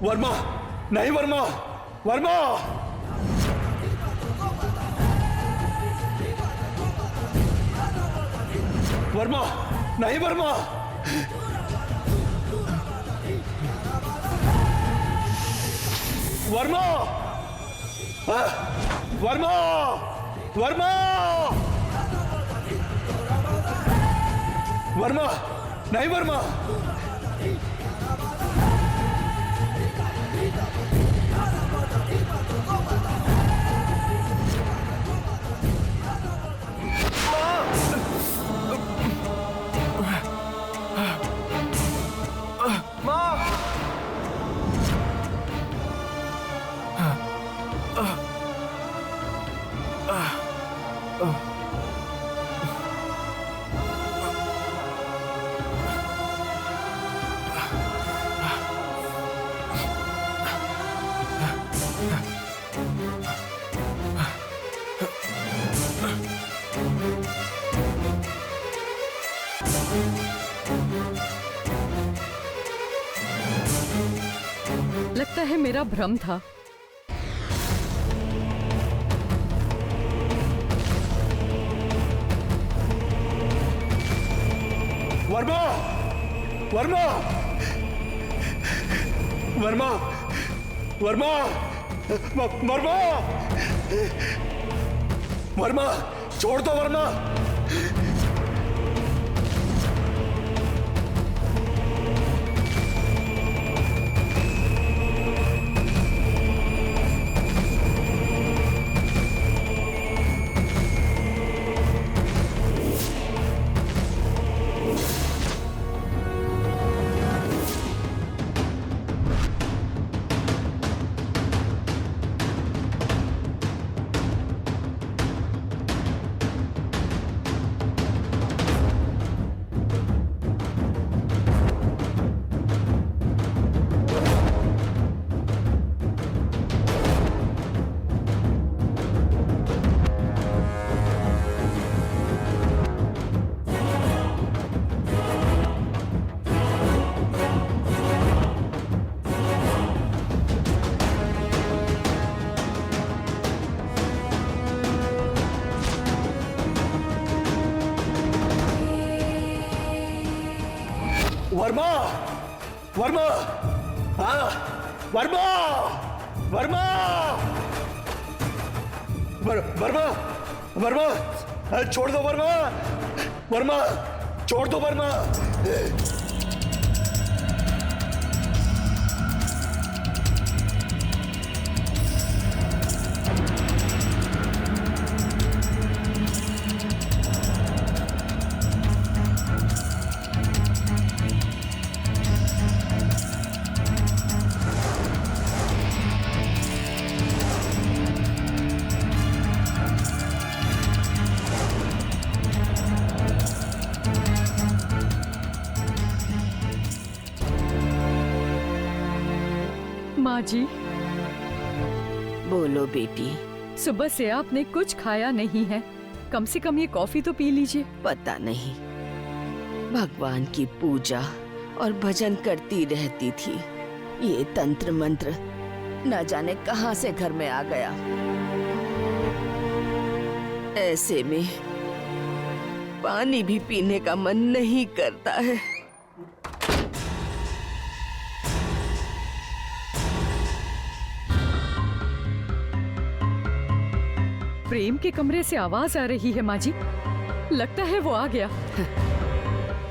वर्मा, नहीं वर्मा, वर्मा, वर्मा, नहीं वर्मा, वर्मा, वर्मा, वर्मा, वर्मा, नहीं वर्मा, लगता है मेरा भ्रम था। वर्मा, वर्मा, वर्मा, वर्मा, वर्मा, वर्मा, छोड़ दो वर्मा। वर्मा, वर्मा, हाँ, वर्मा, वर्मा, वर्मा, वर्मा, छोड़ दो वर्मा, वर्मा, छोड़ दो वर्मा। माँ जी, बोलो बेटी। सुबह से आपने कुछ खाया नहीं है, कम से कम ये कॉफी तो पी लीजिए। पता नहीं, भगवान की पूजा और भजन करती रहती थी, ये तंत्र मंत्र न जाने कहां से घर में आ गया। ऐसे में पानी भी पीने का मन नहीं करता है। प्रेम के कमरे से आवाज आ रही है माँ जी, लगता है वो आ गया।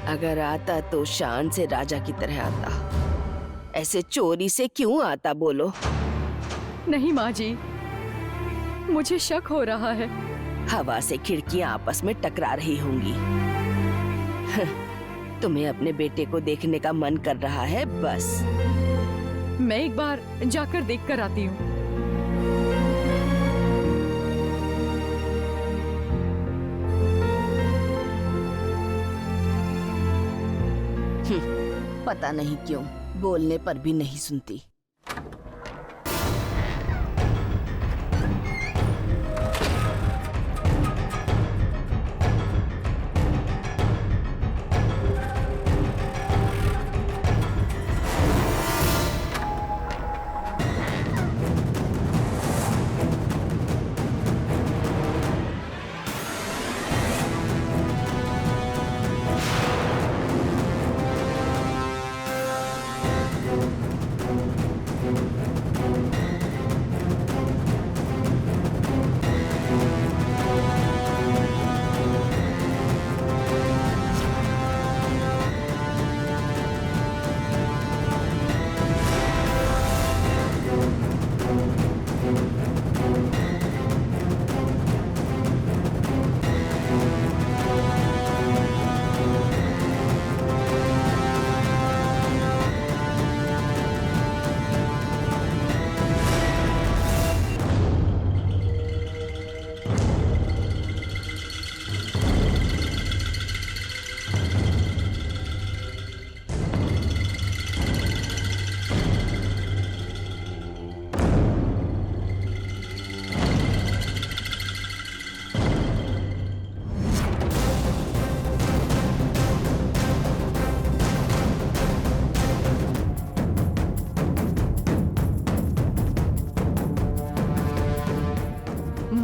अगर आता तो शान से राजा की तरह आता, ऐसे चोरी से क्यों आता बोलो? नहीं माँ जी, मुझे शक हो रहा है। हवा से खिड़कियां आपस में टकरा रही होंगी। तुम्हें अपने बेटे को देखने का मन कर रहा है बस। मैं एक बार जाकर देख कर आती हूँ। पता नहीं क्यों बोलने पर भी नहीं सुनती।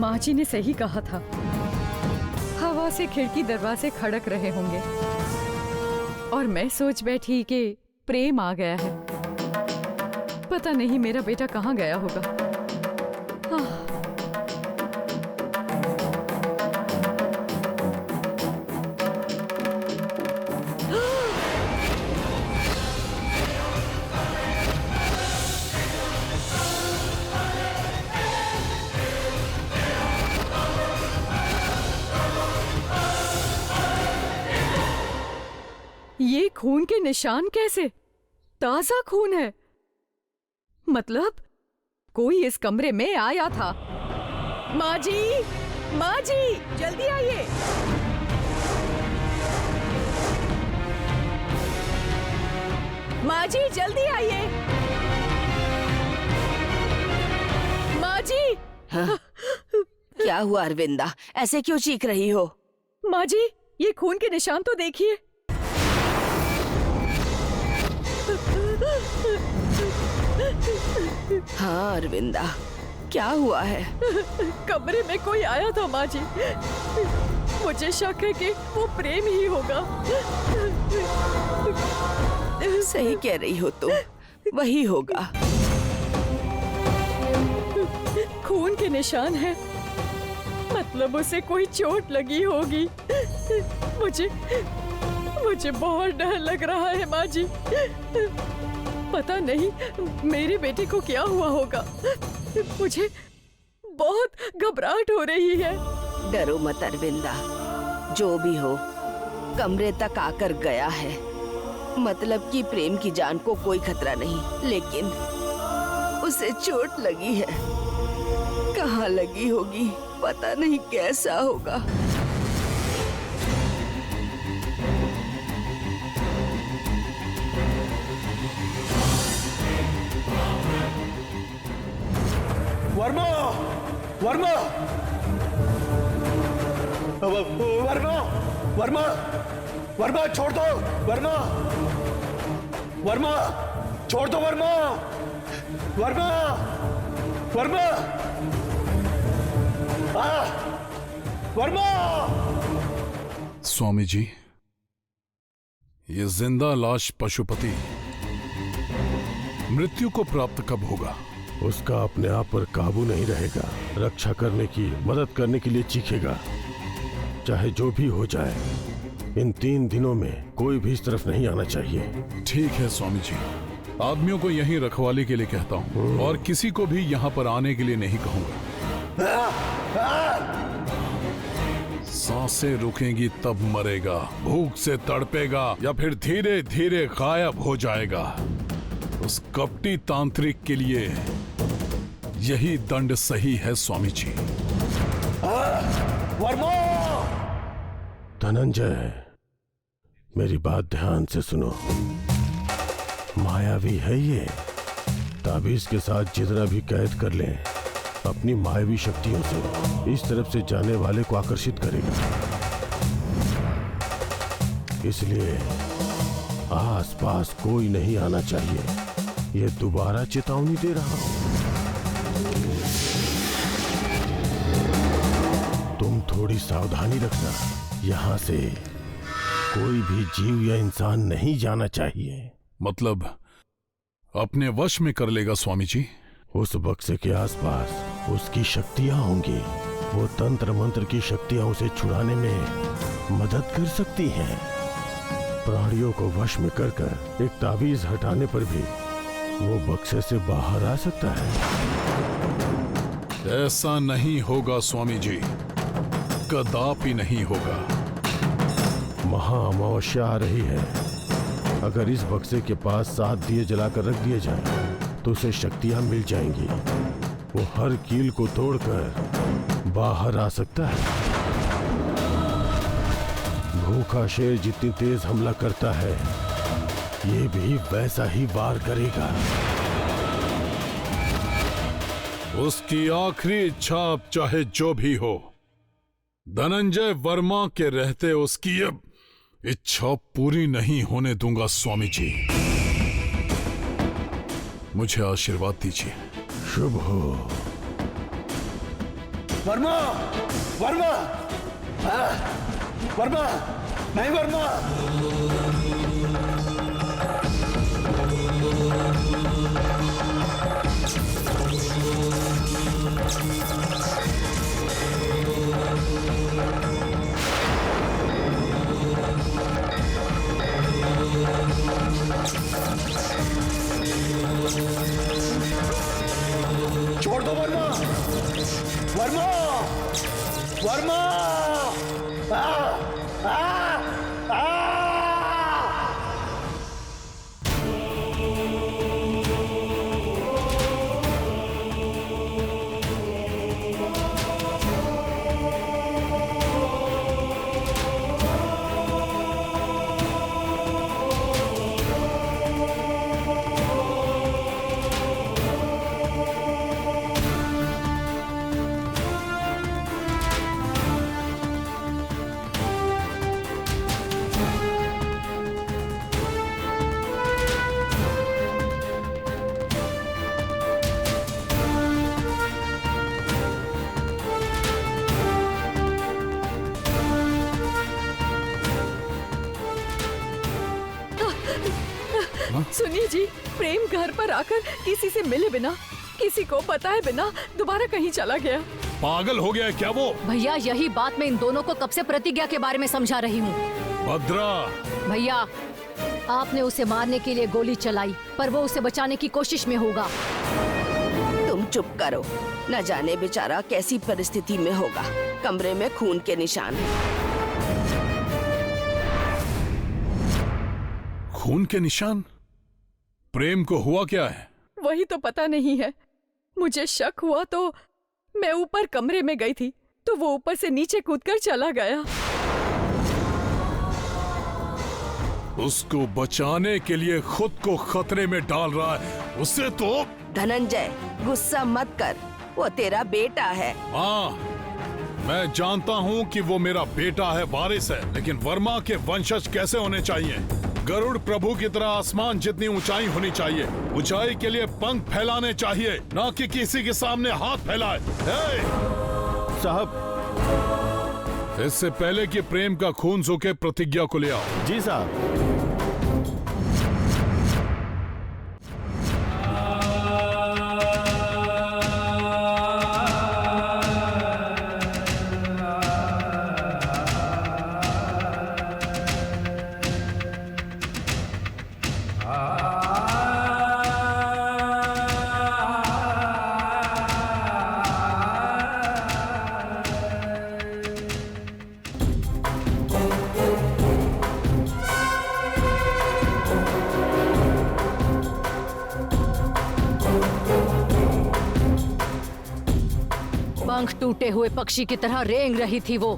माँ जी ने सही कहा था, हवा से खिड़की दरवाजे खड़क रहे होंगे और मैं सोच बैठी कि प्रेम आ गया है। पता नहीं मेरा बेटा कहाँ गया होगा। ये खून के निशान कैसे? ताजा खून है, मतलब कोई इस कमरे में आया था। माँ जी, माँ जी, जल्दी आइए। माँ जी, जल्दी आइए। माँ जी। हाँ? क्या हुआ अरविंदा, ऐसे क्यों चीख रही हो? माँ जी, ये खून के निशान तो देखिए। हाँ अरविंदा, क्या हुआ है? कमरे में कोई आया था माँ जी। मुझे शक है कि वो प्रेम ही होगा। सही कह रही हो तुम, वही होगा। खून के निशान है, मतलब उसे कोई चोट लगी होगी। मुझे बहुत डर लग रहा है माँ जी। पता नहीं मेरे बेटे को क्या हुआ होगा। मुझे बहुत घबराहट हो रही है। डरो मत अरविंदा, जो भी हो कमरे तक आकर गया है, मतलब कि प्रेम की जान को कोई खतरा नहीं, लेकिन उसे चोट लगी है। कहाँ लगी होगी, पता नहीं कैसा होगा। वर्मा, वर्मा, वर्मा, वर्मा, वर्मा, छोड़ दो। वर्मा, वर्मा, छोड़ दो। वर्मा, वर्मा, वर्मा, वर्मा। स्वामी जी, ये जिंदा लाश पशुपति मृत्यु को प्राप्त कब होगा? उसका अपने आप पर काबू नहीं रहेगा। रक्षा करने की, मदद करने के लिए चीखेगा। चाहे जो भी हो जाए, इन 3 दिनों में कोई भी इस तरफ नहीं आना चाहिए। ठीक है स्वामी जी, आदमियों को यहीं रखवाली के लिए कहता हूँ और किसी को भी यहाँ पर आने के लिए नहीं कहूँगा। सांसें रुकेंगी तब मरेगा, भूख से तड़पेगा या फिर धीरे धीरे गायब हो जाएगा। उस कपटी तांत्रिक के लिए यही दंड सही है स्वामी जी। वर्मा! धनंजय, मेरी बात ध्यान से सुनो। मायावी है ये। ताबीज के साथ जितना भी कैद कर लें, अपनी मायावी शक्तियों से इस तरफ से जाने वाले को आकर्षित करेगा। इसलिए आसपास कोई नहीं आना चाहिए। ये दोबारा चेतावनी दे रहा हूं। तुम थोड़ी सावधानी रखना। यहां से कोई भी जीव या इंसान नहीं जाना चाहिए। मतलब अपने वश में कर लेगा स्वामी जी? उस बक्से के आसपास उसकी शक्तियां होंगी। वो तंत्र मंत्र की शक्तियां उसे छुड़ाने में मदद कर सकती हैं। प्राणियों को वश में कर एक ताबीज हटाने पर भी वो बक्से से बाहर आ सकता है। ऐसा नहीं होगा स्वामी जी, कदापि नहीं होगा। महाअमावस्या आ रही है। अगर इस बक्से के पास 7 दिए जलाकर रख दिए जाएं, तो उसे शक्तियां मिल जाएंगी। वो हर कील को तोड़कर बाहर आ सकता है। भूखा शेर जितनी तेज हमला करता है, ये भी वैसा ही वार करेगा। उसकी आखिरी इच्छा अब चाहे जो भी हो, धनंजय वर्मा के रहते उसकी अब इच्छा पूरी नहीं होने दूंगा स्वामी जी। मुझे आशीर्वाद दीजिए। शुभ हो। वर्मा, वर्मा, वर्मा, नहीं वर्मा। छोड़ दो वर्मा, वर्मा, वर्मा, आ, आ, आ। सुनिए जी, प्रेम घर पर आकर किसी से मिले बिना, किसी को बताए बिना दोबारा कहीं चला गया। पागल हो गया है क्या वो? भैया यही बात मैं इन दोनों को कब से प्रतिज्ञा के बारे में समझा रही हूँ। भद्रा, भैया आपने उसे मारने के लिए गोली चलाई, पर वो उसे बचाने की कोशिश में होगा। तुम चुप करो, न जाने बेचारा कैसी परिस्थिति में होगा। कमरे में खून के निशान हैं। खून के निशान? प्रेम को हुआ क्या है? वही तो पता नहीं है। मुझे शक हुआ तो मैं ऊपर कमरे में गई थी, तो वो ऊपर से नीचे कूदकर चला गया। उसको बचाने के लिए खुद को खतरे में डाल रहा है। उसे तो धनंजय, गुस्सा मत कर, वो तेरा बेटा है। हाँ, मैं जानता हूँ कि वो मेरा बेटा है, वारिस है, लेकिन वर्मा के वंशज कैसे होने चाहिए? गरुड़ प्रभु की तरह आसमान जितनी ऊंचाई होनी चाहिए। ऊंचाई के लिए पंख फैलाने चाहिए, ना कि किसी के सामने हाथ फैलाए। साहब। इससे पहले कि प्रेम का खून सूखे, प्रतिज्ञा को ले आओ। जी साहब। पंख टूटे हुए पक्षी की तरह रेंग रही थी वो।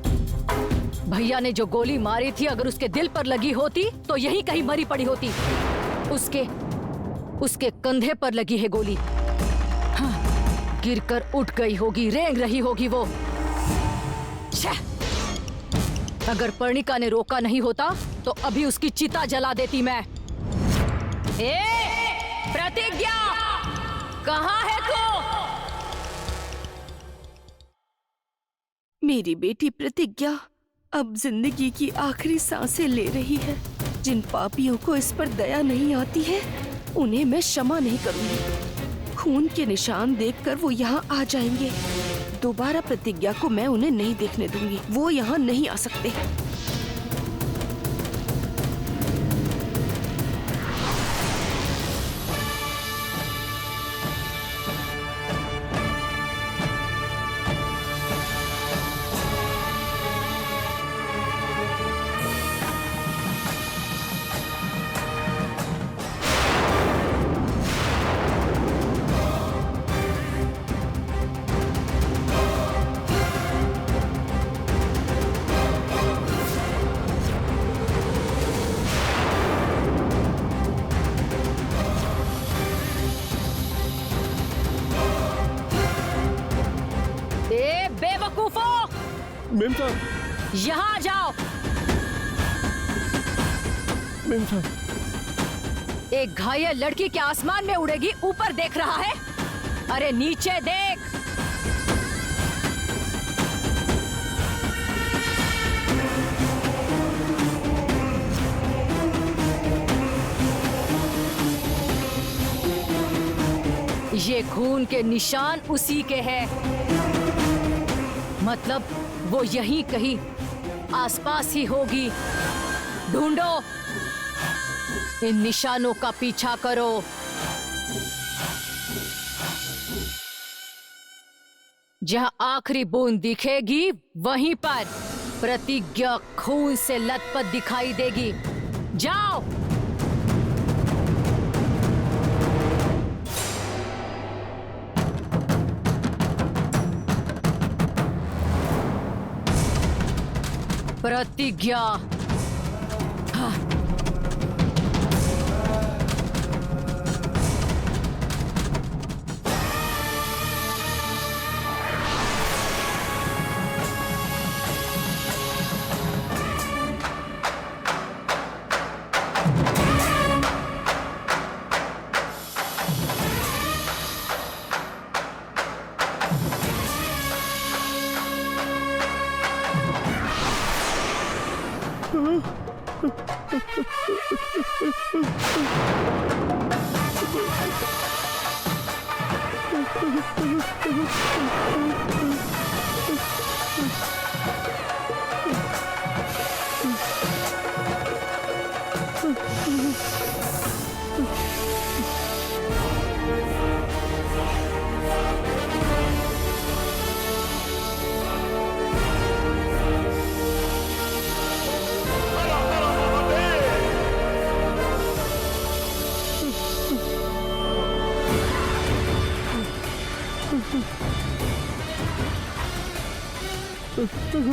भैया ने जो गोली मारी थी, अगर उसके दिल पर लगी होती तो यहीं कहीं मरी पड़ी होती। उसके कंधे पर लगी है गोली। हाँ, गिरकर उठ गई होगी, रेंग रही होगी वो। अगर पर्णिका ने रोका नहीं होता तो अभी उसकी चिता जला देती मैं। ए, प्रतिज्ञा, कहाँ है तू? मेरी बेटी प्रतिज्ञा अब जिंदगी की आखिरी सांसें ले रही है। जिन पापियों को इस पर दया नहीं आती है, उन्हें मैं क्षमा नहीं करूंगी। खून के निशान देखकर वो यहाँ आ जाएंगे। दोबारा प्रतिज्ञा को मैं उन्हें नहीं देखने दूंगी। वो यहाँ नहीं आ सकते। मेम साहब, यहाँ आ जाओ। मेम साहब। एक घायल लड़की क्या आसमान में उड़ेगी, ऊपर देख रहा है? अरे नीचे देख। ये खून के निशान उसी के हैं। मतलब वो यहीं कहीं आसपास ही होगी। ढूंढो, इन निशानों का पीछा करो। जहां आखिरी बूंद दिखेगी वहीं पर प्रतिज्ञा खून से लथपथ दिखाई देगी। जाओ। प्रतिज्ञा।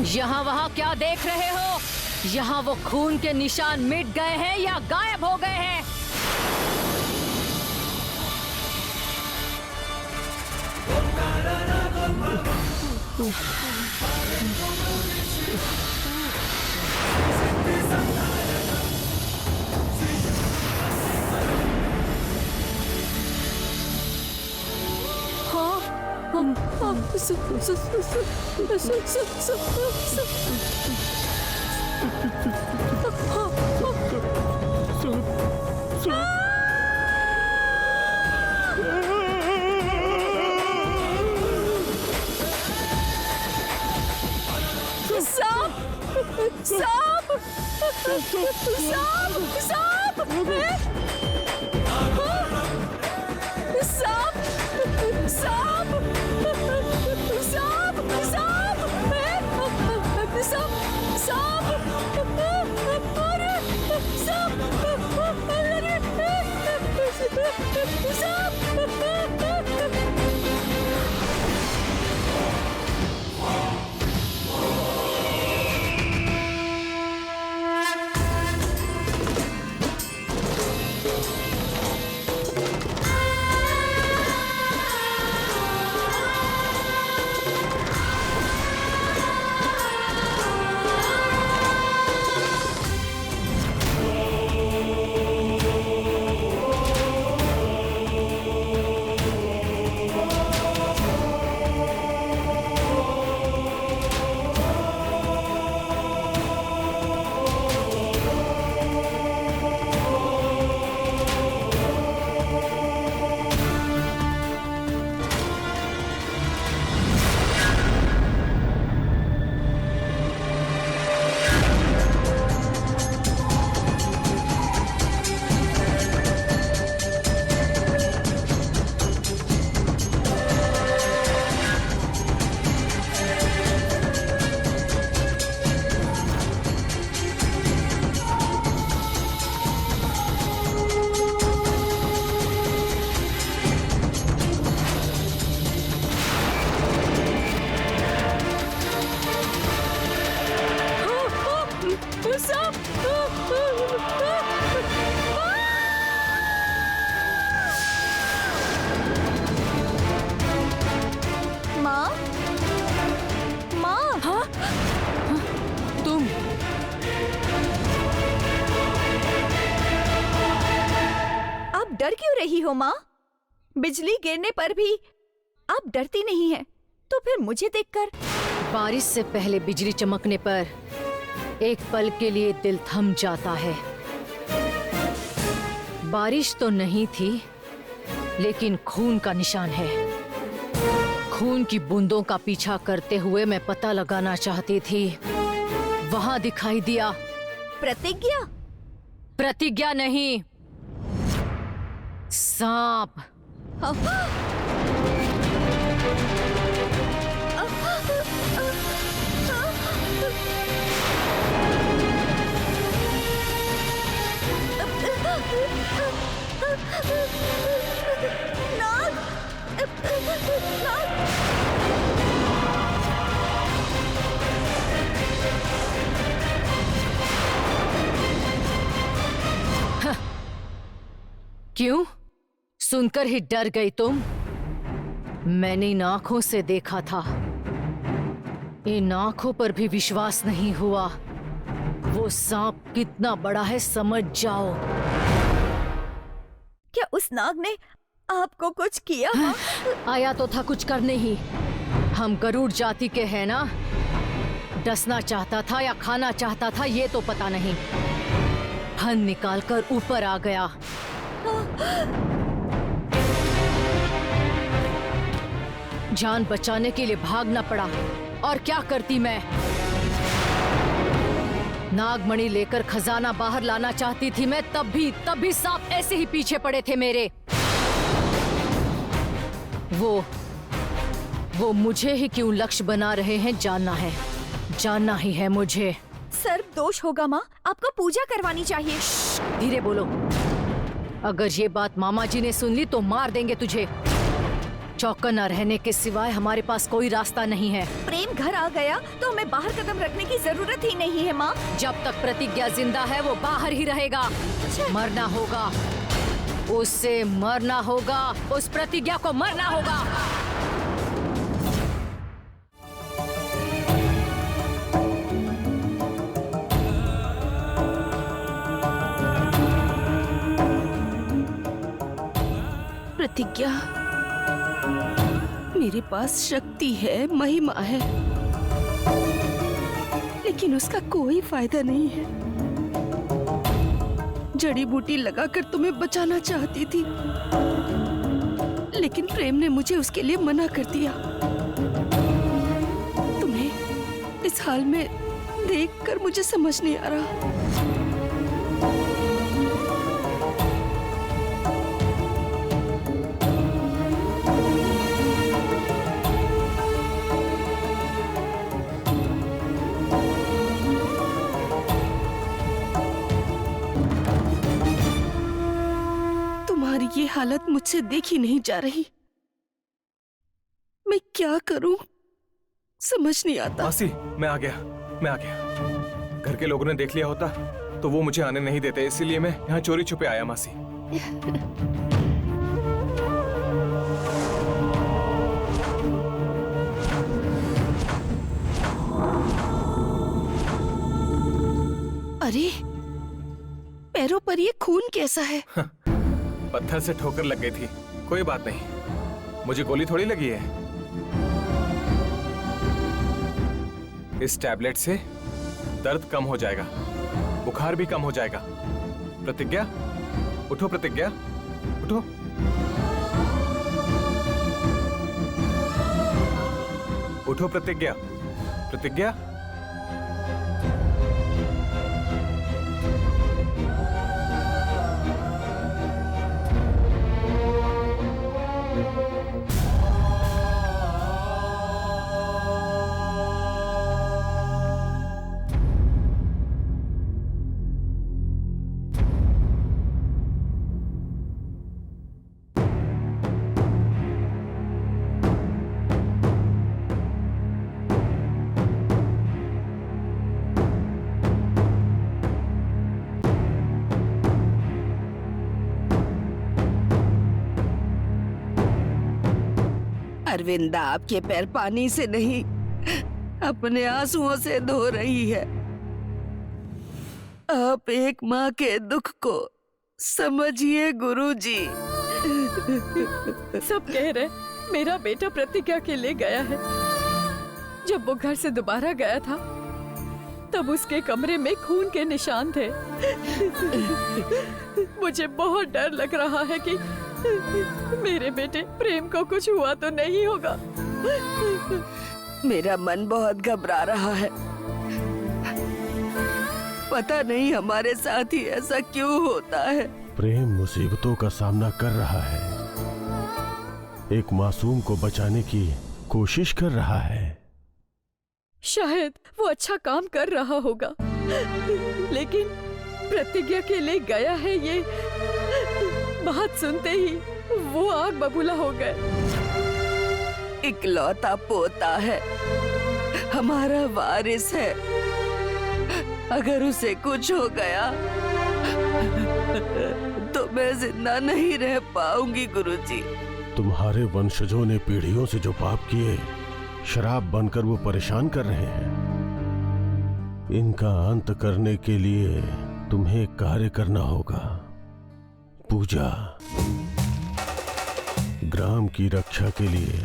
यहाँ वहाँ क्या देख रहे हो? यहाँ वो खून के निशान मिट गए हैं या गायब हो गए हैं? डर क्यों रही हो माँ? बिजली गिरने पर भी आप डरती नहीं हैं, तो फिर मुझे देखकर? बारिश से पहले बिजली चमकने पर एक पल के लिए दिल थम जाता है। बारिश तो नहीं थी, लेकिन खून का निशान है। खून की बूंदों का पीछा करते हुए मैं पता लगाना चाहती थी। वहां दिखाई दिया। प्रतिज्ञा? प्रतिज्ञा नहीं, सांप। नाग! नाग! क्यों? सुनकर ही डर गई तुम? मैंने इन आंखों से देखा था। इन आंखों पर भी विश्वास नहीं हुआ। वो सांप कितना बड़ा है समझ जाओ। क्या उस नाग ने आपको कुछ किया? आया तो था कुछ करने ही। हम गरुड़ जाति के हैं ना। डसना चाहता था या खाना चाहता था ये तो पता नहीं। फन निकालकर ऊपर आ गया। जान बचाने के लिए भागना पड़ा। और क्या करती मैं? नागमणि लेकर खजाना बाहर लाना चाहती थी मैं, तब भी सांप ऐसे ही पीछे पड़े थे मेरे। वो मुझे ही क्यों लक्ष्य बना रहे हैं जानना ही है मुझे। सर्प दोष होगा माँ, आपको पूजा करवानी चाहिए। धीरे बोलो। अगर ये बात मामा जी ने सुन ली तो मार देंगे तुझे। चौकन्ना रहने के सिवाय हमारे पास कोई रास्ता नहीं है। प्रेम घर आ गया तो हमें बाहर कदम रखने की जरूरत ही नहीं है माँ। जब तक प्रतिज्ञा जिंदा है वो बाहर ही रहेगा। मरना होगा, उससे मरना होगा, उस प्रतिज्ञा को मरना होगा। प्रतिज्ञा, मेरे पास शक्ति है, महिमा है, लेकिन उसका कोई फायदा नहीं है। जड़ी बूटी लगाकर तुम्हें बचाना चाहती थी, लेकिन प्रेम ने मुझे उसके लिए मना कर दिया। तुम्हें इस हाल में देखकर मुझे समझ नहीं आ रहा। ये हालत मुझसे देखी नहीं जा रही। मैं क्या करूं समझ नहीं आता। मासी, मैं आ गया। घर के लोगों ने देख लिया होता तो वो मुझे आने नहीं देते, इसीलिए मैं यहाँ चोरी छुपे आया मासी। अरे, पैरों पर ये खून कैसा है? पत्थर से ठोकर लग गई थी, कोई बात नहीं, मुझे गोली थोड़ी लगी है। इस टैबलेट से दर्द कम हो जाएगा, बुखार भी कम हो जाएगा। प्रतिज्ञा, उठो प्रतिज्ञा, उठो। उठो प्रतिज्ञा, प्रतिज्ञा। अरविंदा आपके पैर पानी से नहीं, अपने आंसुओं से धो रही है। आप एक माँ के दुख को समझिए गुरुजी। सब कह रहे मेरा बेटा प्रतिज्ञा के लिए गया है। जब वो घर से दोबारा गया था तब उसके कमरे में खून के निशान थे। मुझे बहुत डर लग रहा है कि मेरे बेटे प्रेम को कुछ हुआ तो नहीं होगा। मेरा मन बहुत घबरा रहा है। पता नहीं हमारे साथ ही ऐसा क्यों होता है। प्रेम मुसीबतों का सामना कर रहा है, एक मासूम को बचाने की कोशिश कर रहा है। शायद वो अच्छा काम कर रहा होगा, लेकिन प्रतिज्ञा के लिए गया है, ये बात सुनते ही वो आग बबूला हो गए। इकलौता पोता है, हमारा वारिस है। अगर उसे कुछ हो गया तो मैं जिंदा नहीं रह पाऊंगी गुरुजी। तुम्हारे वंशजों ने पीढ़ियों से जो पाप किए, शराब बनकर वो परेशान कर रहे हैं। इनका अंत करने के लिए तुम्हें कार्य करना होगा। पूजा। ग्राम की रक्षा के लिए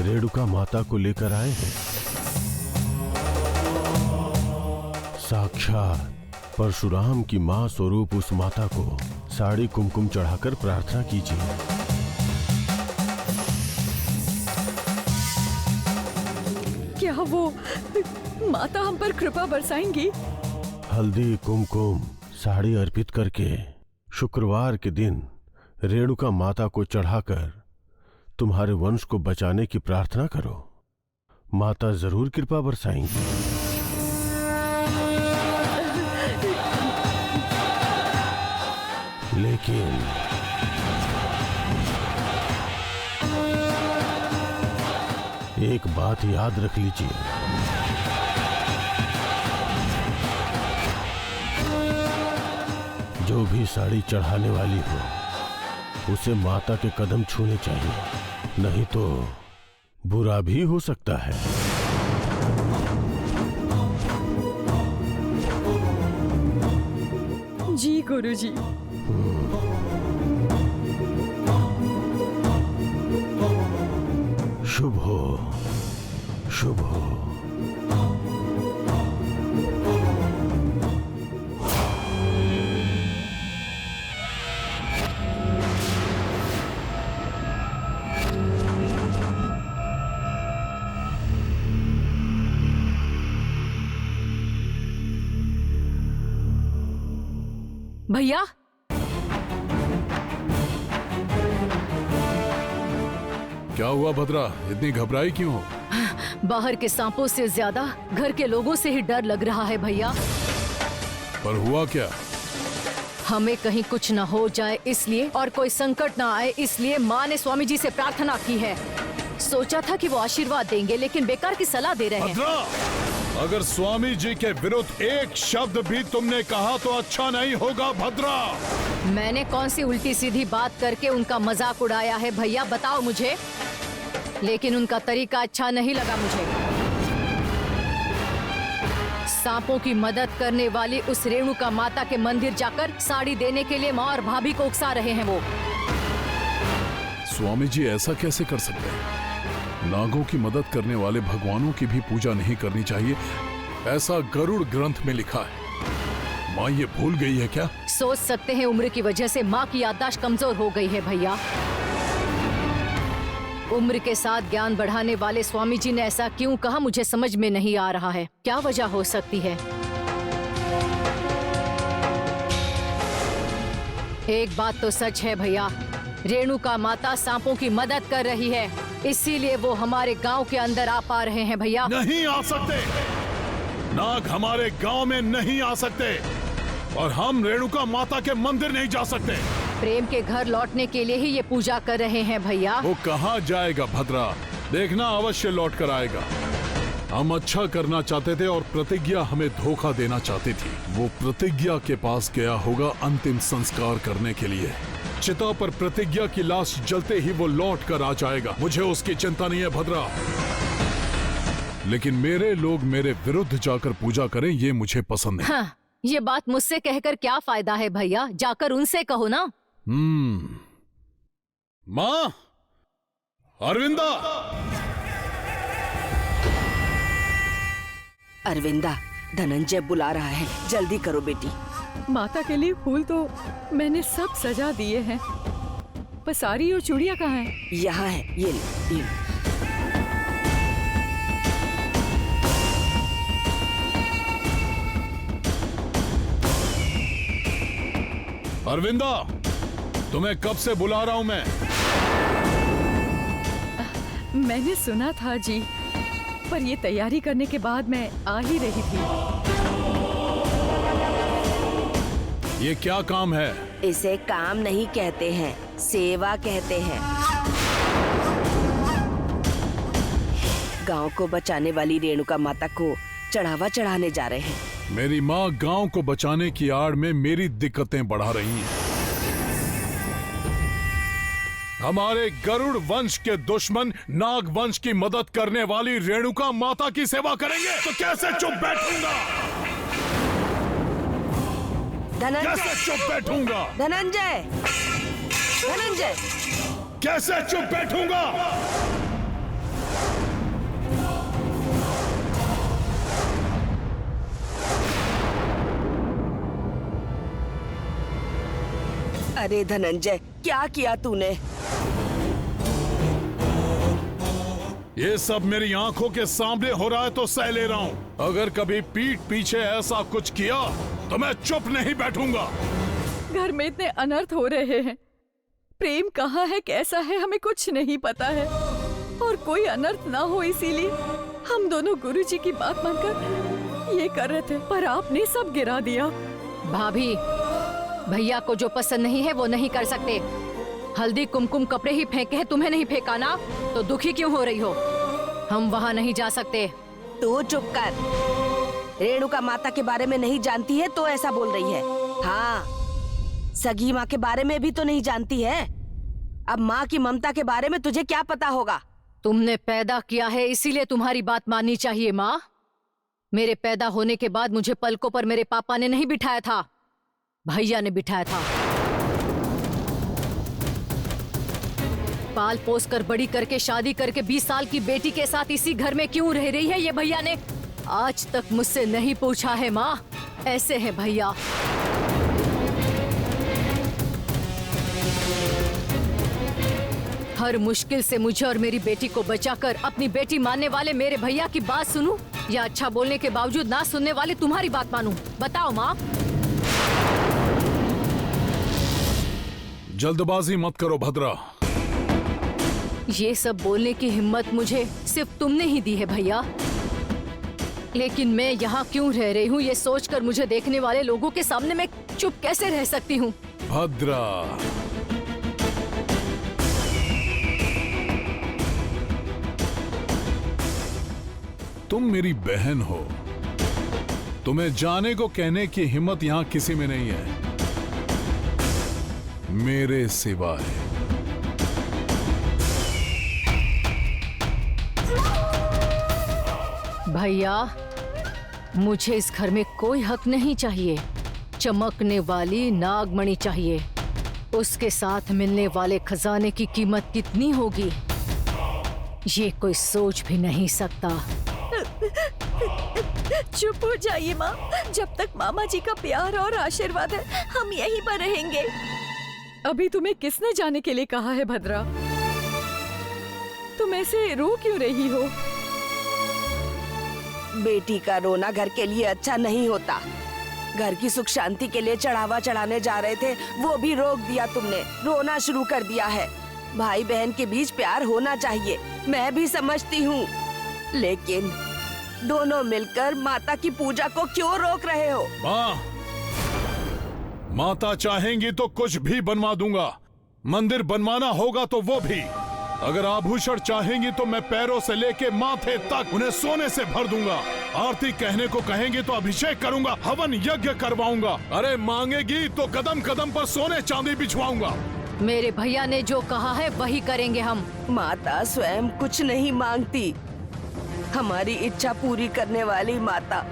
रेणुका माता को लेकर आए हैं। साक्षात परशुराम की मां स्वरूप उस माता को साड़ी कुमकुम चढ़ाकर प्रार्थना कीजिए। क्या वो माता हम पर कृपा बरसाएंगी? हल्दी कुमकुम साड़ी अर्पित करके शुक्रवार के दिन रेणुका माता को चढ़ाकर तुम्हारे वंश को बचाने की प्रार्थना करो। माता जरूर कृपा बरसाएंगी। लेकिन एक बात याद रख लीजिए, जो भी साड़ी चढ़ाने वाली हो उसे माता के कदम छूने चाहिए, नहीं तो बुरा भी हो सकता है। जी गुरुजी। शुभ हो, शुभ हो। भैया, क्या हुआ भद्रा, इतनी घबराई क्यों हो? बाहर के सांपों से ज्यादा घर के लोगों से ही डर लग रहा है भैया। पर हुआ क्या? हमें कहीं कुछ न हो जाए इसलिए, और कोई संकट न आए इसलिए माँ ने स्वामी जी से प्रार्थना की है। सोचा था कि वो आशीर्वाद देंगे, लेकिन बेकार की सलाह दे रहे हैं। भद्रा, अगर स्वामी जी के विरुद्ध एक शब्द भी तुमने कहा तो अच्छा नहीं होगा भद्रा। मैंने कौन सी उल्टी सीधी बात करके उनका मजाक उड़ाया है भैया, बताओ मुझे। लेकिन उनका तरीका अच्छा नहीं लगा मुझे। सांपों की मदद करने वाली उस रेणुका माता के मंदिर जाकर साड़ी देने के लिए माँ और भाभी को उकसा रहे हैं वो। स्वामी जी ऐसा कैसे कर सकते हैं? नागों की मदद करने वाले भगवानों की भी पूजा नहीं करनी चाहिए, ऐसा गरुड़ ग्रंथ में लिखा है। माँ ये भूल गई है क्या? सोच सकते हैं उम्र की वजह से माँ की याददाश्त कमजोर हो गई है भैया। उम्र के साथ ज्ञान बढ़ाने वाले स्वामी जी ने ऐसा क्यों कहा मुझे समझ में नहीं आ रहा है। क्या वजह हो सकती है? एक बात तो सच है भैया, रेणुका माता सांपों की मदद कर रही है, इसीलिए वो हमारे गांव के अंदर आ पा रहे हैं भैया। नहीं आ सकते, नाग हमारे गांव में नहीं आ सकते, और हम रेणुका माता के मंदिर नहीं जा सकते। प्रेम के घर लौटने के लिए ही ये पूजा कर रहे हैं भैया। वो कहाँ जाएगा भद्रा, देखना अवश्य लौट कर आएगा। हम अच्छा करना चाहते थे और प्रतिज्ञा हमें धोखा देना चाहती थी। वो प्रतिज्ञा के पास गया होगा अंतिम संस्कार करने के लिए। चिता पर प्रतिज्ञा की लाश जलते ही वो लौट कर आ जाएगा, मुझे उसकी चिंता नहीं है भद्रा। लेकिन मेरे लोग मेरे विरुद्ध जाकर पूजा करें ये मुझे पसंद है। हाँ, ये बात मुझसे कहकर क्या फायदा है भैया, जाकर उनसे कहो ना। माँ, अरविंदा। अरविंदा, धनंजय बुला रहा है, जल्दी करो बेटी। माता के लिए फूल तो मैंने सब सजा दिए हैं, अब साड़ी और चूड़ियाँ कहाँ हैं? यहाँ है, ये लो, ये लो। अरविंदा, तुम्हें कब से बुला रहा हूं मैं। मैंने सुना था जी, पर ये तैयारी करने के बाद मैं आ ही रही थी। ये क्या काम है? इसे काम नहीं कहते हैं, सेवा कहते हैं। गांव को बचाने वाली रेणुका माता को चढ़ावा चढ़ाने जा रहे हैं। मेरी माँ गांव को बचाने की आड़ में मेरी दिक्कतें बढ़ा रही हैं। हमारे गरुड़ वंश के दुश्मन नाग वंश की मदद करने वाली रेणुका माता की सेवा करेंगे तो कैसे चुप बैठूंगा? कैसे चुप बैठूंगा? धनंजय, धनंजय, कैसे चुप बैठूंगा? अरे धनंजय, क्या किया तूने? ये सब मेरी आंखों के सामने हो रहा है तो सह ले रहा हूँ। अगर कभी पीठ पीछे ऐसा कुछ किया तो मैं चुप नहीं बैठूंगा। घर में इतने अनर्थ हो रहे हैं। प्रेम कहाँ है, कैसा है, हमें कुछ नहीं पता है। और कोई अनर्थ ना हो इसीलिए हम दोनों गुरुजी की बात मानकर ये कर रहे थे, पर आपने सब गिरा दिया। भाभी, भैया को जो पसंद नहीं है वो नहीं कर सकते। हल्दी कुमकुम कपड़े ही फेंके हैं, तुम्हें नहीं फेंका ना, तो दुखी क्यों हो रही हो? हम वहाँ नहीं जा सकते। तू चुप कर। रेणुका माता के बारे में नहीं जानती है तो ऐसा बोल रही है। हाँ, सगी माँ के बारे में भी तो नहीं जानती है। अब माँ की ममता के बारे में तुझे क्या पता होगा? तुमने पैदा किया है इसीलिए तुम्हारी बात माननी चाहिए माँ। मेरे पैदा होने के बाद मुझे पलकों पर मेरे पापा ने नहीं बिठाया था, भैया ने बिठाया था। पाल पोस कर बड़ी करके शादी करके 20 साल की बेटी के साथ इसी घर में क्यों रह रही है ये भैया ने आज तक मुझसे नहीं पूछा है माँ। ऐसे है भैया। हर मुश्किल से मुझे और मेरी बेटी को बचाकर अपनी बेटी मानने वाले मेरे भैया की बात सुनूं या अच्छा बोलने के बावजूद ना सुनने वाले तुम्हारी बात मानूं? बताओ माँ। जल्दबाजी मत करो भद्रा। ये सब बोलने की हिम्मत मुझे सिर्फ तुमने ही दी है भैया। लेकिन मैं यहाँ क्यों रह रही हूँ ये सोचकर मुझे देखने वाले लोगों के सामने मैं चुप कैसे रह सकती हूँ? भद्रा, तुम मेरी बहन हो। तुम्हें जाने को कहने की हिम्मत यहाँ किसी में नहीं है, मेरे सिवाय। भैया, मुझे इस घर में कोई हक नहीं चाहिए। चमकने वाली नागमणि चाहिए। उसके साथ मिलने वाले खजाने की कीमत कितनी होगी ये कोई सोच भी नहीं सकता। चुप हो जाइए माँ। जब तक मामा जी का प्यार और आशीर्वाद है हम यहीं पर रहेंगे। अभी तुम्हें किसने जाने के लिए कहा है भद्रा? तुम ऐसे रो क्यों रही हो? बेटी का रोना घर के लिए अच्छा नहीं होता। घर की सुख शांति के लिए चढ़ावा चढ़ाने जा रहे थे, वो भी रोक दिया तुमने। रोना शुरू कर दिया है। भाई बहन के बीच प्यार होना चाहिए, मैं भी समझती हूँ, लेकिन दोनों मिलकर माता की पूजा को क्यों रोक रहे हो? माँ, माता चाहेंगी तो कुछ भी बनवा दूंगा। मंदिर बनवाना होगा तो वो भी। अगर आभूषण चाहेंगी तो मैं पैरों से लेके माथे तक उन्हें सोने से भर दूंगा। आरती कहने को कहेंगे तो अभिषेक करूंगा, हवन यज्ञ करवाऊंगा। अरे मांगेगी तो कदम कदम पर सोने चांदी बिछवाऊंगा। मेरे भैया ने जो कहा है वही करेंगे हम। माता स्वयं कुछ नहीं मांगती। हमारी इच्छा पूरी करने वाली माता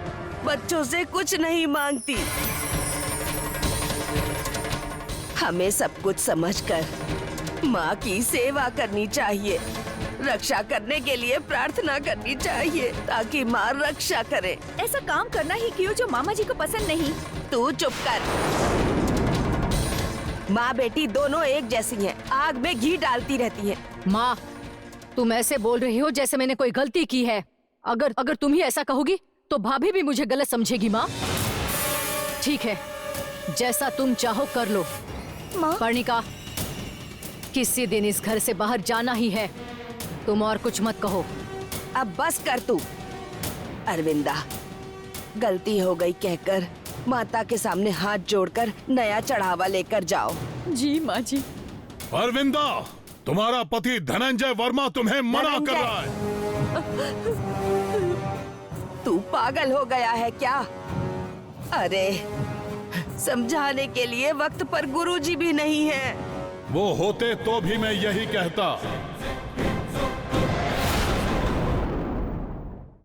बच्चों से कुछ नहीं मांगती। हमें सब कुछ समझकर माँ की सेवा करनी चाहिए, रक्षा करने के लिए प्रार्थना करनी चाहिए ताकि माँ रक्षा करे। ऐसा काम करना ही क्यों जो मामा जी को पसंद नहीं? तू चुप कर। माँ बेटी दोनों एक जैसी हैं, आग में घी डालती रहती हैं। माँ, तुम ऐसे बोल रही हो जैसे मैंने कोई गलती की है। अगर अगर तुम ही ऐसा कहोगी तो भाभी भी मुझे गलत समझेगी। माँ ठीक है, जैसा तुम चाहो कर लो। माँ पर्णिका, किसी दिन इस घर से बाहर जाना ही है। तुम और कुछ मत कहो। अब बस कर तू। अरविंदा, गलती हो गई कहकर माता के सामने हाथ जोड़कर नया चढ़ावा लेकर जाओ। जी माँ जी। अरविंदा, तुम्हारा पति धनंजय वर्मा तुम्हें मना कर रहा है। तू पागल हो गया है क्या? अरे, समझाने के लिए वक्त पर गुरुजी भी नहीं है। वो होते तो भी मैं यही कहता,